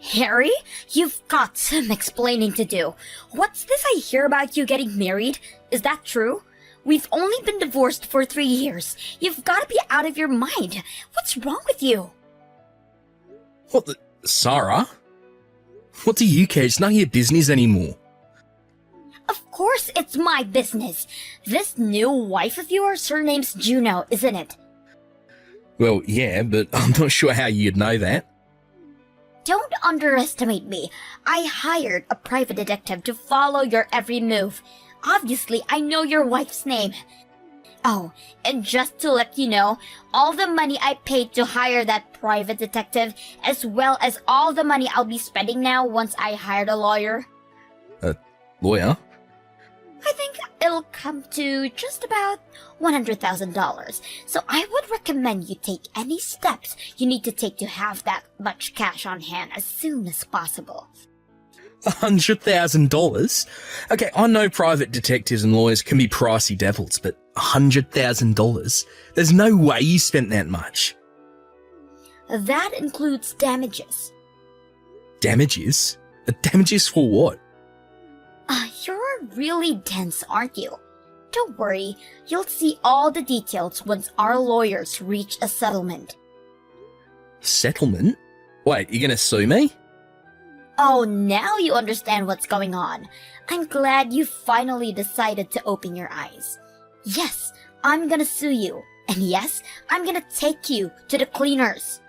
Harry, you've got some explaining to do. What's this I hear about you getting married? Is that true? We've only been divorced for 3 years. You've got to be out of your mind. What's wrong with you? What the... Sarah? What do you care? It's none of your business anymore. Of course it's my business. This new wife of yours, her name's Juno, isn't it? Well, yeah, but I'm not sure how you'd know that. Don't underestimate me. I hired a private detective to follow your every move. Obviously, I know your wife's name. Oh, and just to let you know, all the money I paid to hire that private detective, as well as all the money I'll be spending now once I hired a lawyer. A lawyer? I think it'll come to just about $100,000. So I would recommend you take any steps you need to take to have that much cash on hand as soon as possible. $100,000? Okay, I know private detectives and lawyers can be pricey devils, but $100,000? There's no way you spent that much. That includes damages. Damages? Damages for what? You're really dense, aren't you? Don't worry, you'll see all the details once our lawyers reach a settlement. Settlement? Wait, you gonna sue me? Oh, now you understand what's going on. I'm glad you finally decided to open your eyes. Yes, I'm gonna sue you. And yes, I'm gonna take you to the cleaners.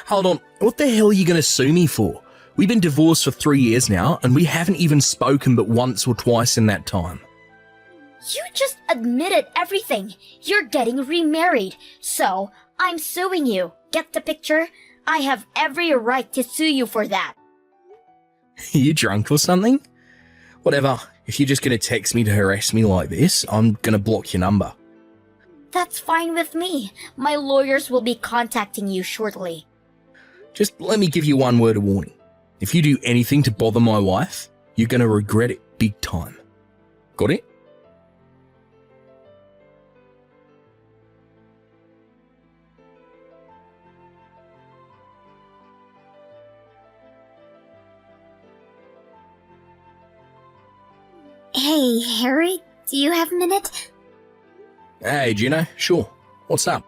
Hold on, what the hell are you gonna sue me for? We've been divorced for 3 years now, and we haven't even spoken but once or twice in that time. You just admitted everything. You're getting remarried. So, I'm suing you. Get the picture? I have every right to sue you for that. Are you drunk or something? Whatever, if you're just gonna text me to harass me like this, I'm gonna block your number. That's fine with me. My lawyers will be contacting you shortly. Just let me give you one word of warning. If you do anything to bother my wife, you're gonna regret it big time. Got it? Hey, Harry, do you have a minute? Hey, Juno, sure. What's up?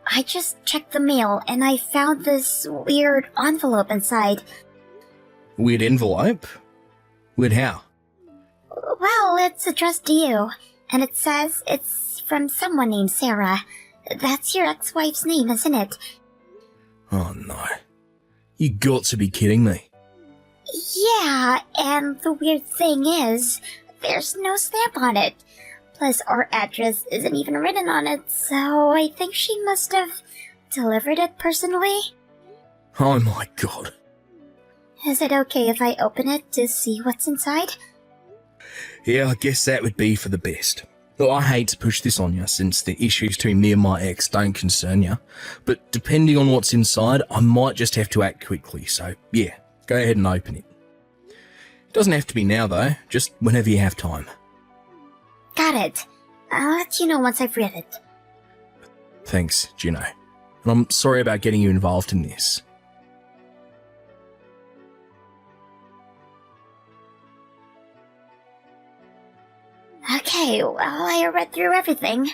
I just checked the mail and I found this weird envelope inside. Weird envelope? Weird how? Well, it's addressed to you, and it says it's from someone named Sarah. That's your ex-wife's name, isn't it? Oh no. You got to be kidding me. Yeah, and the weird thing is, there's no stamp on it. Plus, our address isn't even written on it, so I think she must have delivered it personally. Oh my god. Is it okay if I open it to see what's inside? Yeah, I guess that would be for the best. Look, I hate to push this on you since the issues between me and my ex don't concern you, but depending on what's inside, I might just have to act quickly, so yeah, go ahead and open it. It doesn't have to be now though, just whenever you have time. Got it. I'll let you know once I've read it. Thanks, Juno. And I'm sorry about getting you involved in this. Okay, well, I read through everything.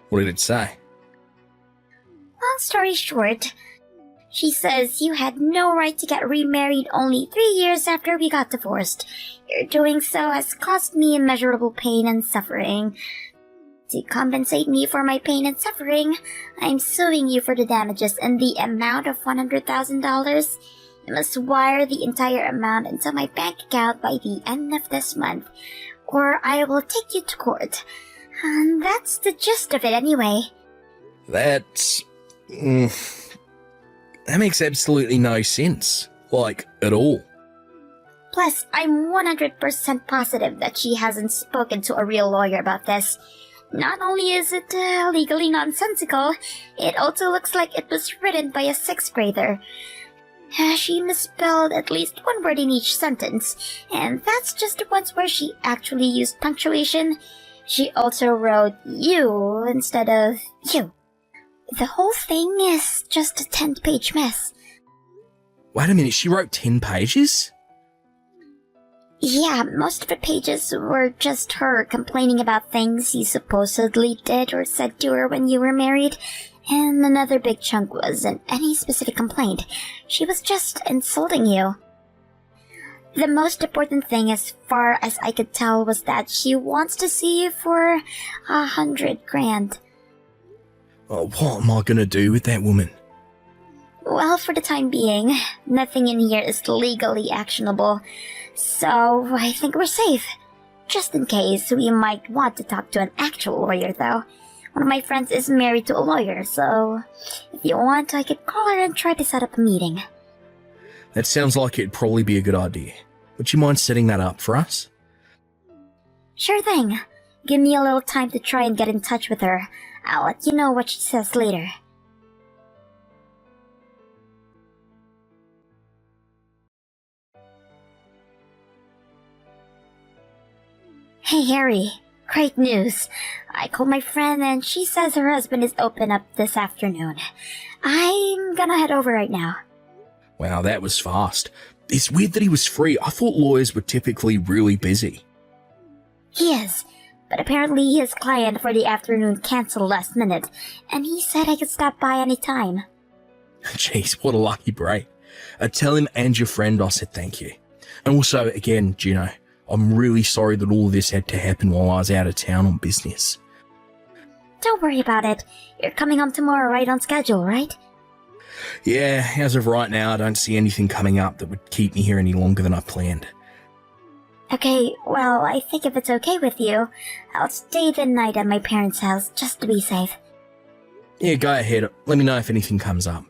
What did it say? Long story short, she says you had no right to get remarried only 3 years after we got divorced. Your doing so has caused me immeasurable pain and suffering. To compensate me for my pain and suffering, I'm suing you for the damages in the amount of $100,000. You must wire the entire amount into my bank account by the end of this month, or I will take you to court. And that's the gist of it anyway. That's... that makes absolutely no sense. Like, at all. Plus, I'm 100% positive that she hasn't spoken to a real lawyer about this. Not only is it legally nonsensical, it also looks like it was written by a 6th grader. She misspelled at least one word in each sentence, and that's just the ones where she actually used punctuation. She also wrote you instead of you. The whole thing is just a 10-page mess. Wait a minute, she wrote 10 pages? Yeah, most of the pages were just her complaining about things you supposedly did or said to her when you were married, and another big chunk wasn't any specific complaint. She was just insulting you. The most important thing, as far as I could tell, was that she wants to see you for 100 grand. Oh, what am I gonna do with that woman? Well, for the time being, nothing in here is legally actionable, so I think we're safe. Just in case, we might want to talk to an actual lawyer, though. One of my friends is married to a lawyer, so if you want, I could call her and try to set up a meeting. That sounds like it'd probably be a good idea. Would you mind setting that up for us? Sure thing. Give me a little time to try and get in touch with her. I'll let you know what she says later. Hey Harry, great news. I called my friend and she says her husband is open up this afternoon. I'm gonna head over right now. Wow, that was fast. It's weird that he was free. I thought lawyers were typically really busy. He is, but apparently his client for the afternoon canceled last minute, and he said I could stop by any time. Jeez, what a lucky break. Tell him and your friend I said thank you. And also, again, Juno, I'm really sorry that all of this had to happen while I was out of town on business. Don't worry about it. You're coming home tomorrow right on schedule, right? Yeah, as of right now, I don't see anything coming up that would keep me here any longer than I planned. Okay, well, I think if it's okay with you, I'll stay the night at my parents' house just to be safe. Yeah, go ahead. Let me know if anything comes up.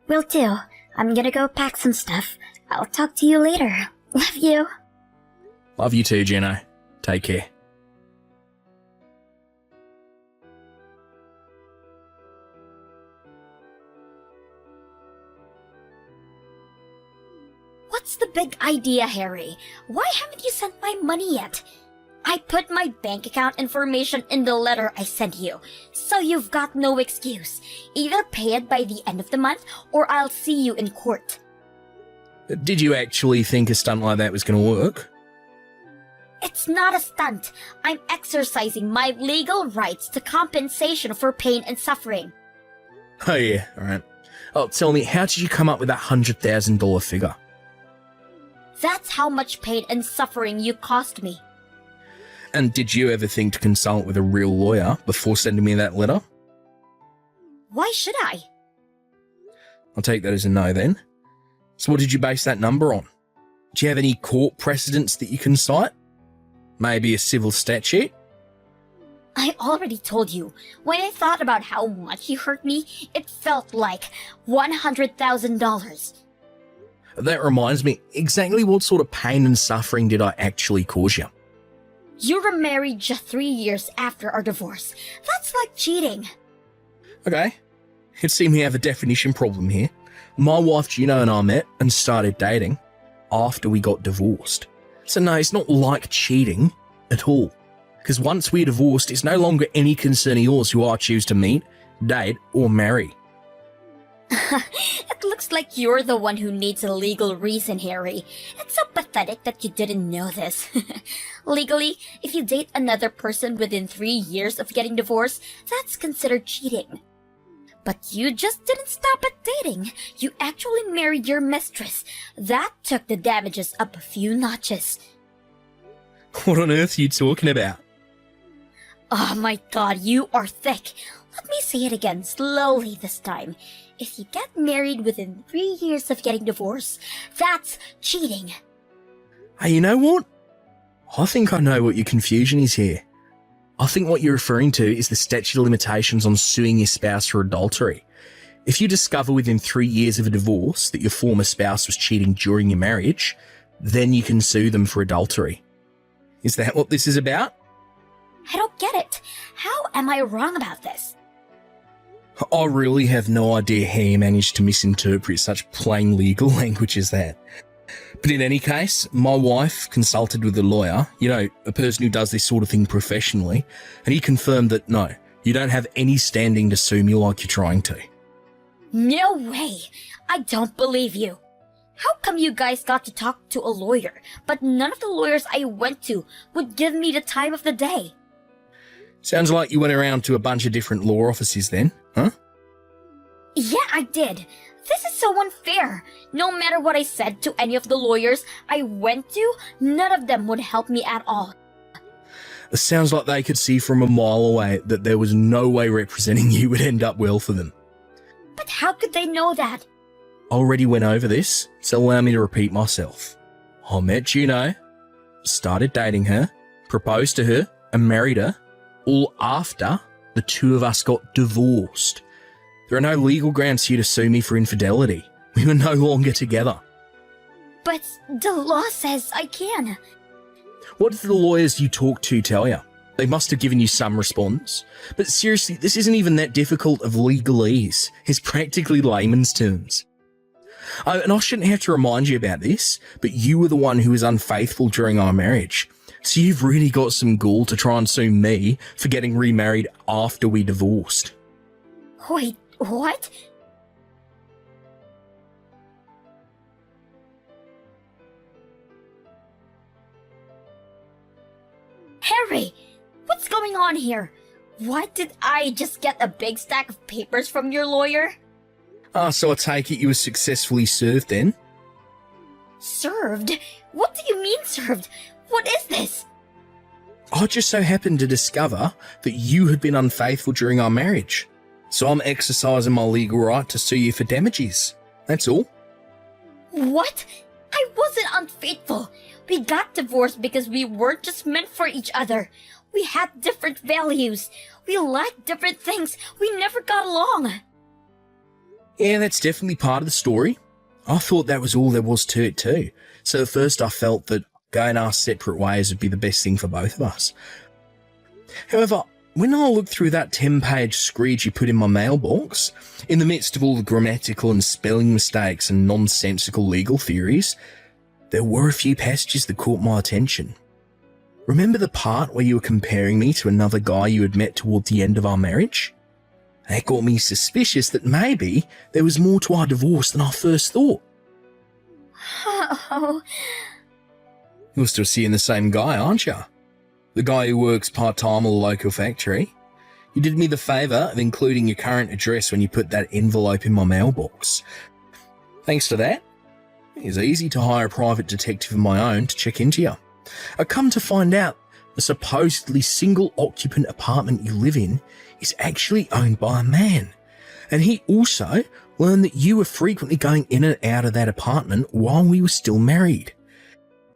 Will do. I'm gonna go pack some stuff. I'll talk to you later. Love you. Love you too, Jenno. Take care. What's the big idea, Harry? Why haven't you sent my money yet? I put my bank account information in the letter I sent you, so you've got no excuse. Either pay it by the end of the month, or I'll see you in court. Did you actually think a stunt like that was going to work? It's not a stunt. I'm exercising my legal rights to compensation for pain and suffering. Oh yeah, alright. Oh, tell me, how did you come up with that $100,000 figure? That's how much pain and suffering you cost me. And did you ever think to consult with a real lawyer before sending me that letter? Why should I? I'll take that as a no then. So what did you base that number on? Do you have any court precedents that you can cite? Maybe a civil statute? I already told you. When I thought about how much you hurt me, it felt like $100,000. That reminds me, exactly what sort of pain and suffering did I actually cause you? You were married just 3 years after our divorce. That's like cheating. Okay. It seems we have a definition problem here. My wife Juno and I met and started dating after we got divorced. So no, it's not like cheating at all. Because once we're divorced, it's no longer any concern of yours who I choose to meet, date, or marry. It looks like you're the one who needs a legal reason, Harry. It's so pathetic that you didn't know this. Legally, if you date another person within 3 years of getting divorced, that's considered cheating. But you just didn't stop at dating. You actually married your mistress. That took the damages up a few notches. What on earth are you talking about? Oh my god, you are thick. Let me say it again, slowly this time. If you get married within 3 years of getting divorced, that's cheating. Hey, you know what? I think I know what your confusion is here. I think what you're referring to is the statute of limitations on suing your spouse for adultery. If you discover within 3 years of a divorce that your former spouse was cheating during your marriage, then you can sue them for adultery. Is that what this is about? I don't get it. How am I wrong about this? I really have no idea how you managed to misinterpret such plain legal language as that. But in any case, my wife consulted with a lawyer, a person who does this sort of thing professionally, and he confirmed that no, you don't have any standing to sue me like you're trying to. No way! I don't believe you. How come you guys got to talk to a lawyer, but none of the lawyers I went to would give me the time of the day? Sounds like you went around to a bunch of different law offices then, huh? Yeah, I did. This is so unfair. No matter what I said to any of the lawyers I went to, none of them would help me at all. It sounds like they could see from a mile away that there was no way representing you would end up well for them. But how could they know that? Already went over this, so allow me to repeat myself. I met Juno, started dating her, proposed to her, and married her, all after the two of us got divorced. There are no legal grounds here to sue me for infidelity. We were no longer together. But the law says I can. What did the lawyers you talked to tell you? They must have given you some response. But seriously, this isn't even that difficult of legalese. It's practically layman's terms. Oh, and I shouldn't have to remind you about this, but you were the one who was unfaithful during our marriage. So you've really got some gall to try and sue me for getting remarried after we divorced. Wait, what? Harry, what's going on here? Why did I just get a big stack of papers from your lawyer? So I take it you were successfully served then? Served? What do you mean served? What is this? I just so happened to discover that you had been unfaithful during our marriage. So I'm exercising my legal right to sue you for damages. That's all. What? I wasn't unfaithful. We got divorced because we weren't just meant for each other. We had different values. We liked different things. We never got along. Yeah, that's definitely part of the story. I thought that was all there was to it too. So at first I felt that going our separate ways would be the best thing for both of us. However, when I looked through that 10-page screed you put in my mailbox, in the midst of all the grammatical and spelling mistakes and nonsensical legal theories, there were a few passages that caught my attention. Remember the part where you were comparing me to another guy you had met toward the end of our marriage? That got me suspicious that maybe there was more to our divorce than I first thought. Oh. You're still seeing the same guy, aren't you? The guy who works part-time at a local factory. You did me the favour of including your current address when you put that envelope in my mailbox. Thanks to that, it was easy to hire a private detective of my own to check into you. I come to find out the supposedly single-occupant apartment you live in is actually owned by a man. And he also learned that you were frequently going in and out of that apartment while we were still married.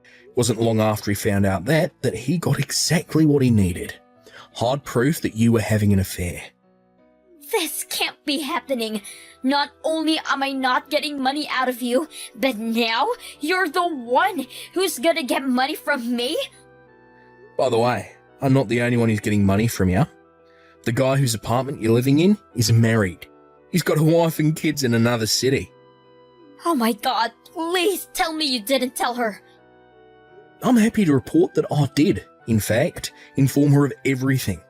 It wasn't long after he found out that he got exactly what he needed. Hard proof that you were having an affair. This can't be happening. Not only am I not getting money out of you, but now you're the one who's gonna get money from me? By the way, I'm not the only one who's getting money from you. The guy whose apartment you're living in is married. He's got a wife and kids in another city. Oh my god, please tell me you didn't tell her. I'm happy to report that I did, in fact, inform her of everything.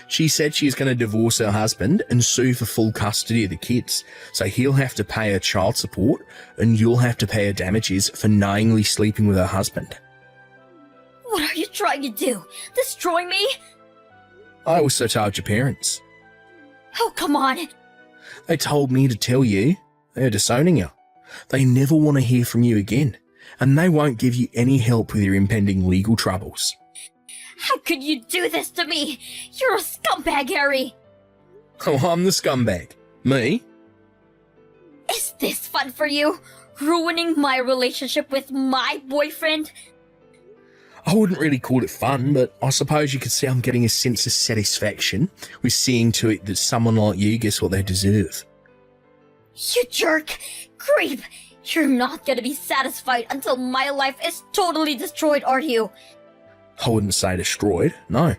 She said she's going to divorce her husband and sue for full custody of the kids, so he'll have to pay her child support and you'll have to pay her damages for knowingly sleeping with her husband. What are you trying to do? Destroy me? I also told your parents. Oh, come on. They told me to tell you they're disowning you. They never want to hear from you again, and they won't give you any help with your impending legal troubles. How could you do this to me? You're a scumbag, Harry. Oh, I'm the scumbag. Me? Is this fun for you? Ruining my relationship with my boyfriend? I wouldn't really call it fun, but I suppose you could say I'm getting a sense of satisfaction with seeing to it that someone like you gets what they deserve. You jerk! Creep! You're not gonna be satisfied until my life is totally destroyed, are you? I wouldn't say destroyed, no.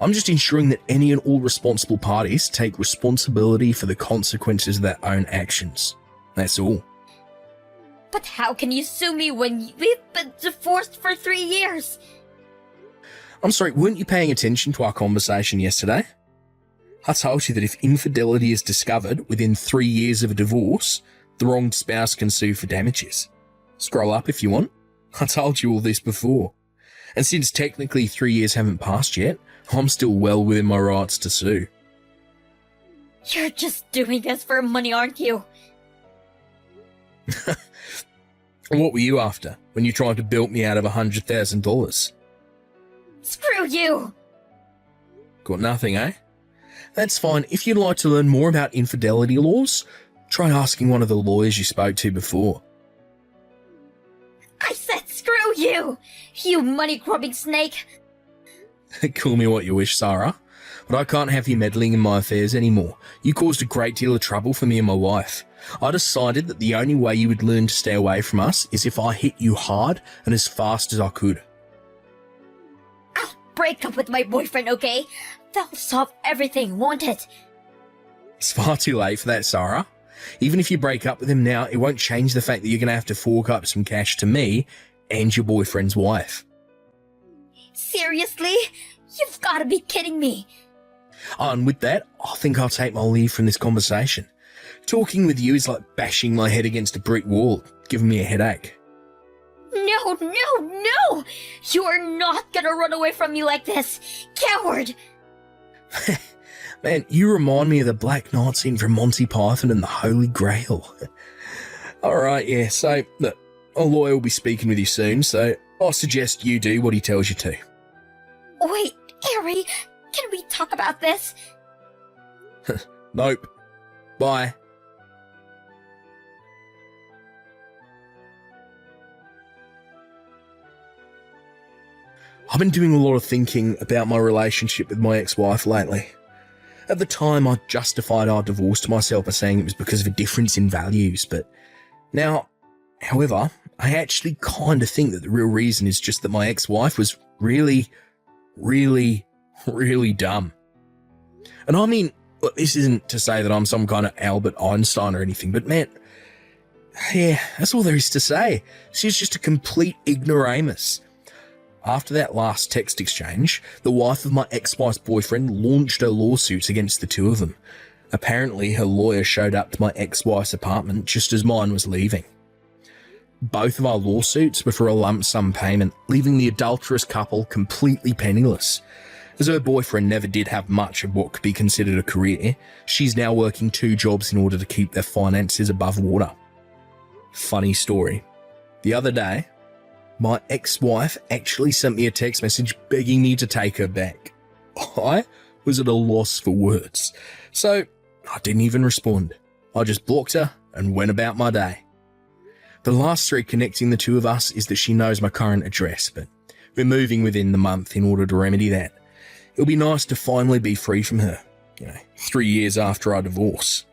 I'm just ensuring that any and all responsible parties take responsibility for the consequences of their own actions. That's all. But how can you sue me when we've been divorced for 3 years? I'm sorry, weren't you paying attention to our conversation yesterday? I told you that if infidelity is discovered within 3 years of a divorce, the wronged spouse can sue for damages. Scroll up if you want. I told you all this before. And since technically 3 years haven't passed yet, I'm still well within my rights to sue. You're just doing this for money, aren't you? What were you after when you tried to bilk me out of $100,000? Screw you! Got nothing, eh? That's fine. If you'd like to learn more about infidelity laws, try asking one of the lawyers you spoke to before. I said screw you! You money-grubbing snake! Call me what you wish, Sarah, but I can't have you meddling in my affairs anymore. You caused a great deal of trouble for me and my wife. I decided that the only way you would learn to stay away from us is if I hit you hard and as fast as I could. I'll break up with my boyfriend, okay? That'll solve everything, won't it? It's far too late for that, Sarah. Even if you break up with him now, it won't change the fact that you're going to have to fork up some cash to me and your boyfriend's wife. Seriously? You've got to be kidding me. Oh, and with that, I think I'll take my leave from this conversation. Talking with you is like bashing my head against a brick wall, giving me a headache. No, no, no! You're not gonna run away from me like this! Coward! Man, you remind me of the Black Knight scene from Monty Python and the Holy Grail. Alright, yeah, so, look, a lawyer will be speaking with you soon, so I suggest you do what he tells you to. Wait, Harry, can we talk about this? Nope. Bye. I've been doing a lot of thinking about my relationship with my ex-wife lately. At the time, I justified our divorce to myself by saying it was because of a difference in values, but now, however, I actually kind of think that the real reason is just that my ex-wife was really, really, really dumb. And I mean, look, this isn't to say that I'm some kind of Albert Einstein or anything, but man, yeah, that's all there is to say. She's just a complete ignoramus. After that last text exchange, the wife of my ex-wife's boyfriend launched her lawsuits against the two of them. Apparently, her lawyer showed up to my ex-wife's apartment just as mine was leaving. Both of our lawsuits were for a lump sum payment, leaving the adulterous couple completely penniless. As her boyfriend never did have much of what could be considered a career, she's now working 2 jobs in order to keep their finances above water. Funny story. The other day, my ex-wife actually sent me a text message begging me to take her back. I was at a loss for words, so I didn't even respond. I just blocked her and went about my day. The last thread connecting the two of us is that she knows my current address, but we're moving within the month in order to remedy that. It'll be nice to finally be free from her, 3 years after our divorce.